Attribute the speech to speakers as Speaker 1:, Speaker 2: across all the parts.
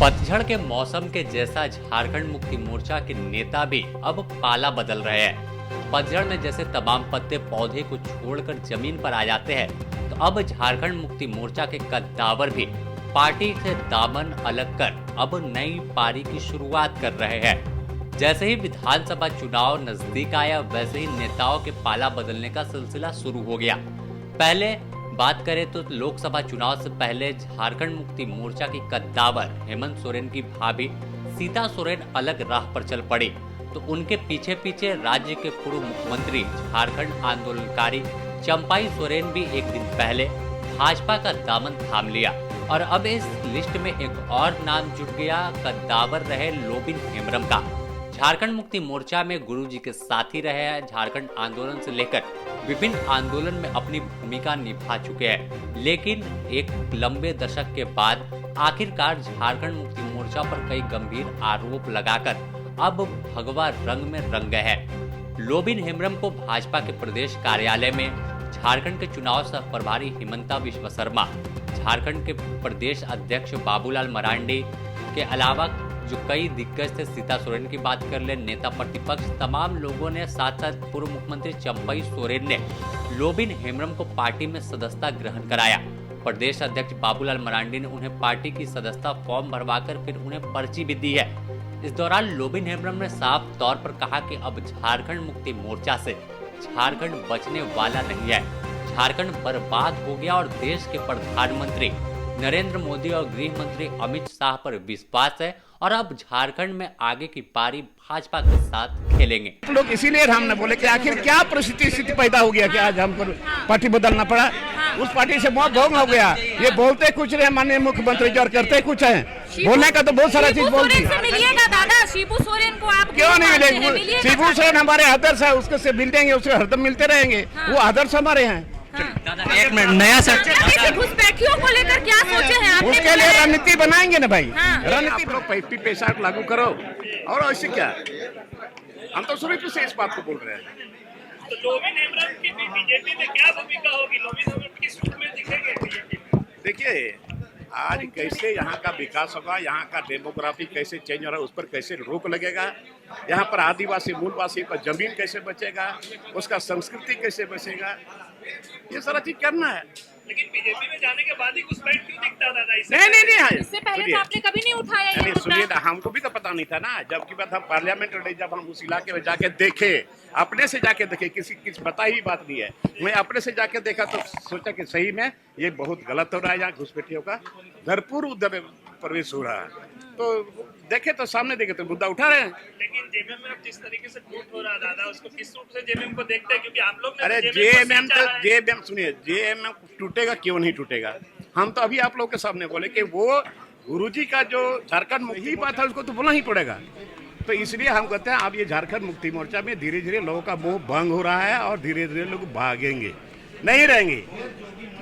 Speaker 1: पतझड़ के मौसम के जैसा झारखंड मुक्ति मोर्चा के नेता भी अब पाला बदल रहे हैं। पतझड़ में जैसे तमाम पत्ते पौधे को छोड़कर जमीन पर आ जाते हैं, तो अब झारखंड मुक्ति मोर्चा के कद्दावर भी पार्टी से दामन अलग कर अब नई पारी की शुरुआत कर रहे हैं। जैसे ही विधानसभा चुनाव नजदीक आया, वैसे ही नेताओं के पाला बदलने का सिलसिला शुरू हो गया। पहले बात करें तो लोकसभा चुनाव से पहले झारखंड मुक्ति मोर्चा की कद्दावर हेमंत सोरेन की भाभी सीता सोरेन अलग राह पर चल पड़ी, तो उनके पीछे पीछे राज्य के पूर्व मुख्यमंत्री झारखंड आंदोलनकारी चंपाई सोरेन भी एक दिन पहले भाजपा का दामन थाम लिया। और अब इस लिस्ट में एक और नाम जुड़ गया, कद्दावर रहे लोबिन हेम्ब्रम का। झारखंड मुक्ति मोर्चा में गुरुजी के साथी रहे हैं, झारखंड आंदोलन से लेकर विभिन्न आंदोलन में अपनी भूमिका निभा चुके हैं, लेकिन एक लंबे दशक के बाद आखिरकार झारखंड मुक्ति मोर्चा पर कई गंभीर आरोप लगाकर अब भगवा रंग में रंग गए हैं। लोबिन हेम्ब्रम को भाजपा के प्रदेश कार्यालय में झारखंड के चुनाव सह प्रभारी हिमंता विश्व शर्मा, झारखंड के प्रदेश अध्यक्ष बाबूलाल मरांडी के अलावा जो कई दिग्गज थे, सीता सोरेन की बात कर ले, नेता प्रतिपक्ष, तमाम लोगों ने, साथ साथ पूर्व मुख्यमंत्री चंपाई सोरेन ने लोबिन हेम्ब्रम को पार्टी में सदस्यता ग्रहण कराया। प्रदेश अध्यक्ष बाबूलाल मरांडी ने उन्हें पार्टी की सदस्यता फॉर्म भरवाकर फिर उन्हें पर्ची भी दी है। इस दौरान लोबिन हेम्ब्रम ने साफ तौर पर कहा कि अब झारखंड मुक्ति मोर्चा से झारखंड बचने वाला नहीं है। झारखंड बर्बाद हो गया और देश के प्रधानमंत्री नरेंद्र मोदी और गृह मंत्री अमित शाह पर विश्वास है और अब झारखंड में आगे की पारी भाजपा के साथ खेलेंगे।
Speaker 2: लोग इसीलिए हमने बोले कि आखिर क्या परिस्थिति पैदा हो गया कि आज हमको पार्टी बदलना पड़ा। उस पार्टी से बहुत भोंग हो गया। ये बोलते कुछ रहे माननीय मुख्यमंत्री जी और करते कुछ है। बोलने का तो बहुत सारा चीज बोलती है।
Speaker 3: मिलिएगा दादा, शिबू सोरेन को आप
Speaker 2: क्यों नहीं मिलेंगे? शिबू सोरेन हमारे आदर्श है, उसके से मिलते उसके हरदम मिलते रहेंगे। वो आदर्श हमारे हैं।
Speaker 4: एक मिनट, नया सर
Speaker 3: घुसपैठियों को लेकर क्या सोचे हैं आपने?
Speaker 2: उसके लिए रणनीति बनाएंगे ना भाई। रणनीति पैसा लागू करो और ऐसे क्या, हम तो शुरू से इस बात को बोल रहे हैं।
Speaker 5: तो लोबिन हेम्ब्रम की बीजेपी में क्या भूमिका होगी? लोबिन हेम्ब्रम किस रूप में दिखेंगे बीजेपी?
Speaker 2: देखिए आज कैसे यहाँ का विकास होगा, यहाँ का डेमोग्राफी कैसे चेंज हो रहा है, उस पर कैसे रोक लगेगा, यहाँ पर आदिवासी मूलवासी का जमीन कैसे बचेगा, उसका संस्कृति कैसे बचेगा, ये सारा चीज करना है।
Speaker 5: लेकिन बीजेपी में जाने के बाद ही घुसपैठ क्यों दिखता था?
Speaker 2: नहीं,
Speaker 3: इससे पहले तो आपने कभी नहीं उठाया ये मुद्दा।
Speaker 2: सुनिए ना, हमको भी तो पता नहीं था ना। जबकि बात हम पार्लियामेंट में जब हम उस इलाके में जाके देखे, अपने से जाके देखे, किसी पता ही बात नहीं है। मैं अपने से जाके देखा तो सोचा कि सही में ये बहुत गलत हो रहा है, यहाँ घुसपैठियों का भरपूर उधर प्रवेश हो रहा है। तो देखे तो सामने देखे तो मुद्दा उठा रहे हैं।
Speaker 5: लेकिन जेएमएम में अब जिस तरीके से लूट हो रहा है दादा, उसको किस रूप से जेएमएम को देखते हैं? क्योंकि आप लोग ने
Speaker 2: अरे जेएमएम सुनिए, जेएमएम टूटेगा क्यों नहीं टूटेगा? हम तो अभी आप लोग के सामने बोले कि वो गुरुजी का जो झारखंड मुक्ति बात है उसको तो बोलना ही पड़ेगा। तो इसलिए हम कहते हैं अब ये झारखंड मुक्ति मोर्चा में धीरे धीरे लोगों का मोह भंग हो रहा है और धीरे धीरे लोग भागेंगे, नहीं रहेंगे।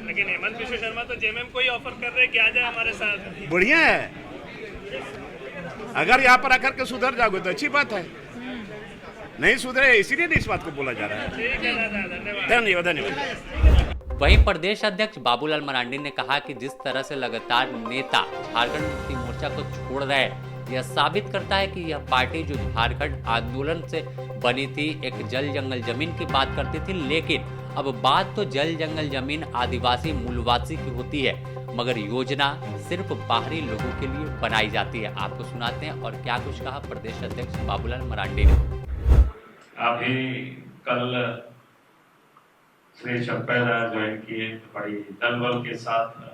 Speaker 5: लेकिन हेमंत विश्व शर्मा तो जेएमएम को ही ऑफर कर रहे हैं कि आ जाए हमारे साथ।
Speaker 2: बढ़िया है, अगर यहाँ पर आकर के सुधर जाओगे तो अच्छी बात है। नहीं सुधरे इसीलिए इस बात को बोला जा रहा है। धन्यवाद।
Speaker 1: वहीं प्रदेश अध्यक्ष बाबूलाल मरांडी ने कहा कि जिस तरह से लगातार नेता झारखंड मुक्ति मोर्चा को छोड़ रहे हैं, यह साबित करता है कि यह पार्टी जो झारखंड आंदोलन से बनी थी, एक जल जंगल जमीन की बात करती थी, लेकिन अब बात तो जल जंगल जमीन आदिवासी मूलवासी की होती है, मगर योजना सिर्फ बाहरी लोगों के लिए बनाई जाती है। आपको सुनाते हैं और क्या कुछ कहा प्रदेश अध्यक्ष बाबूलाल मरांडी ने।
Speaker 6: अभी कल श्री चंपाई ज्वाइन किए बड़ी दल बल के साथ,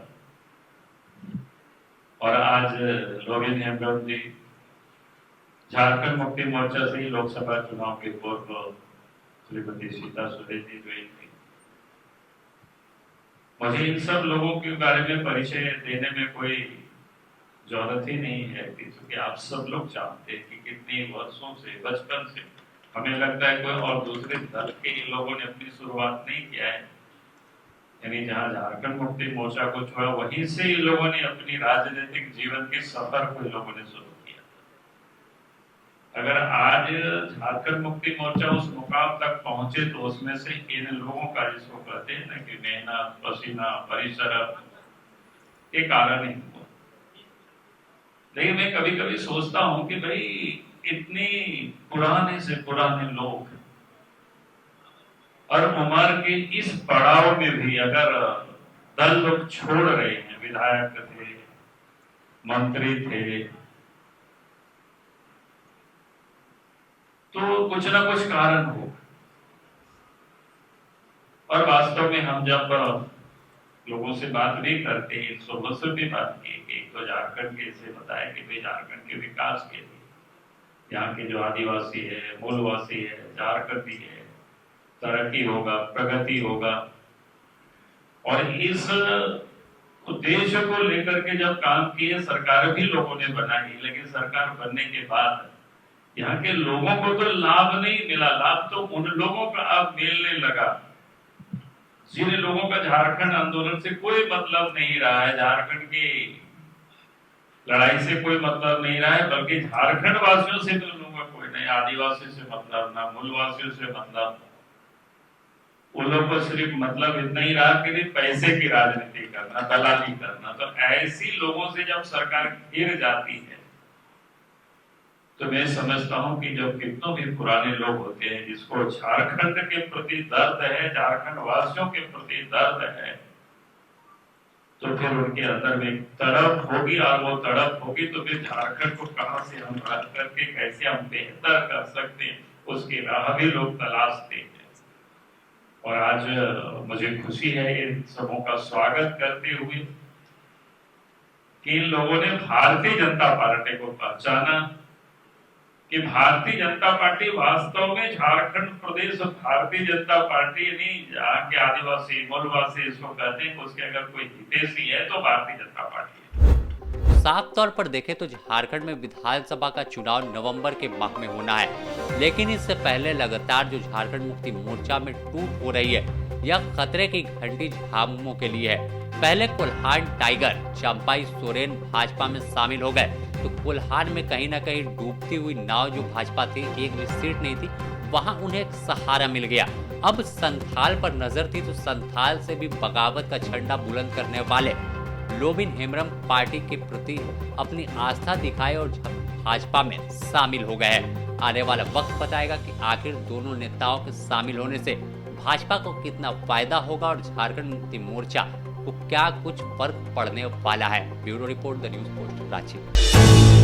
Speaker 6: और आज लोबिन हेम्ब्रम जी झारखंड मुक्ति मोर्चा से ही लोकसभा चुनाव के पूर्व श्रीमती सीता सोरेन जी ज्वाइन की। मुझे इन सब लोगों के बारे में परिचय देने में कोई जरूरत ही नहीं है, क्योंकि आप सब लोग जानते हैं कि कितने वर्षों से, बचपन से हमें लगता है कोई और दूसरे दल के इन लोगों ने अपनी शुरुआत नहीं किया है। यानी जहां झारखंड मुक्ति मोर्चा को छोड़ा, वहीं से इन लोगों ने अपनी राजनीतिक जीवन के सफर को इन लोगों ने शुरू किया। अगर आज झारखंड मुक्ति मोर्चा उस मुकाम तक पहुंचे तो उसमें से इन लोगों का, जिसको कहते हैं ना कि मेहनत, पसीना, परिश्रम, ये कारण नहीं हुआ। लेकिन मैं कभी कभी सोचता हूं कि भाई इतने पुराने से पुराने लोग और उम्र के इस पड़ाव में भी अगर दल लोग छोड़ रहे हैं, विधायक थे, मंत्री थे, तो कुछ ना कुछ कारण हो। और वास्तव में हम जब लोगों से बात भी करते हैं, सोबत से भी बात की, एक तो झारखंड के से बताया कि भाई झारखंड के विकास के लिए यहाँ के जो आदिवासी है, मूलवासी है, झारखंडी है, तरक्की होगा, प्रगति होगा। और इस उद्देश्य को लेकर के जब काम किए, सरकार भी लोगों ने बनाई, लेकिन सरकार बनने के बाद यहाँ के लोगों को तो लाभ नहीं मिला। लाभ तो उन लोगों का अब मिलने लगा जिन लोगों का झारखंड आंदोलन से कोई मतलब नहीं रहा है, झारखंड की लड़ाई से कोई मतलब नहीं रहा है, बल्कि झारखंड वासियों से भी लोगों का कोई नहीं, आदिवासी से मतलब, ना मूलवासियों से मतलब। उन लोगों को सिर्फ मतलब इतना ही रहा कि पैसे की राजनीति करना, दलाली करना। तो ऐसी लोगों से जब सरकार घिर जाती है, तो मैं समझता हूं कि जब कितनों भी पुराने लोग होते हैं जिसको झारखंड के प्रति दर्द है, झारखंड वासियों के प्रति दर्द है, तो फिर उनके अंदर में तड़प होगी, और वो तड़प होगी तो फिर झारखंड को कहां से हम रख करके कैसे हम बेहतर कर सकते हैं, उसकी राह भी लोग तलाशते हैं। और आज मुझे खुशी है इन सबों का स्वागत करते हुए कि इन लोगों ने भारतीय जनता पार्टी को पहचाना कि भारतीय जनता पार्टी वास्तव में झारखंड प्रदेश भारतीय जनता पार्टी नहीं, जहाँ के आदिवासी मूलवासी इसको कहते हैं, उसके अगर कोई हितैषी है तो भारतीय जनता पार्टी है।
Speaker 1: साफ तौर पर देखें तो झारखंड में विधानसभा का चुनाव नवंबर के माह में होना है, लेकिन इससे पहले लगातार जो झारखंड मुक्ति मोर्चा में टूट हो रही है, यह खतरे की घंटी झामुमो के लिए है। पहले कोल्हान टाइगर चंपाई सोरेन भाजपा में शामिल हो गए, तो कोल्हान में कहीं ना कहीं डूबती हुई नाव जो भाजपा थी, एक भी सीट नहीं थी, वहां उन्हें एक सहारा मिल गया। अब संथाल पर नजर थी, तो संथाल से भी बगावत का झंडा बुलंद करने वाले लोबिन हेम्ब्रम पार्टी के प्रति अपनी आस्था दिखाए और भाजपा में शामिल हो गए हैं। आने वाला वक्त बताएगा कि आखिर दोनों नेताओं के शामिल होने से भाजपा को कितना फायदा होगा और झारखंड मुक्ति मोर्चा को क्या कुछ फर्क पड़ने वाला है। Bureau report, the news post, Ranchi.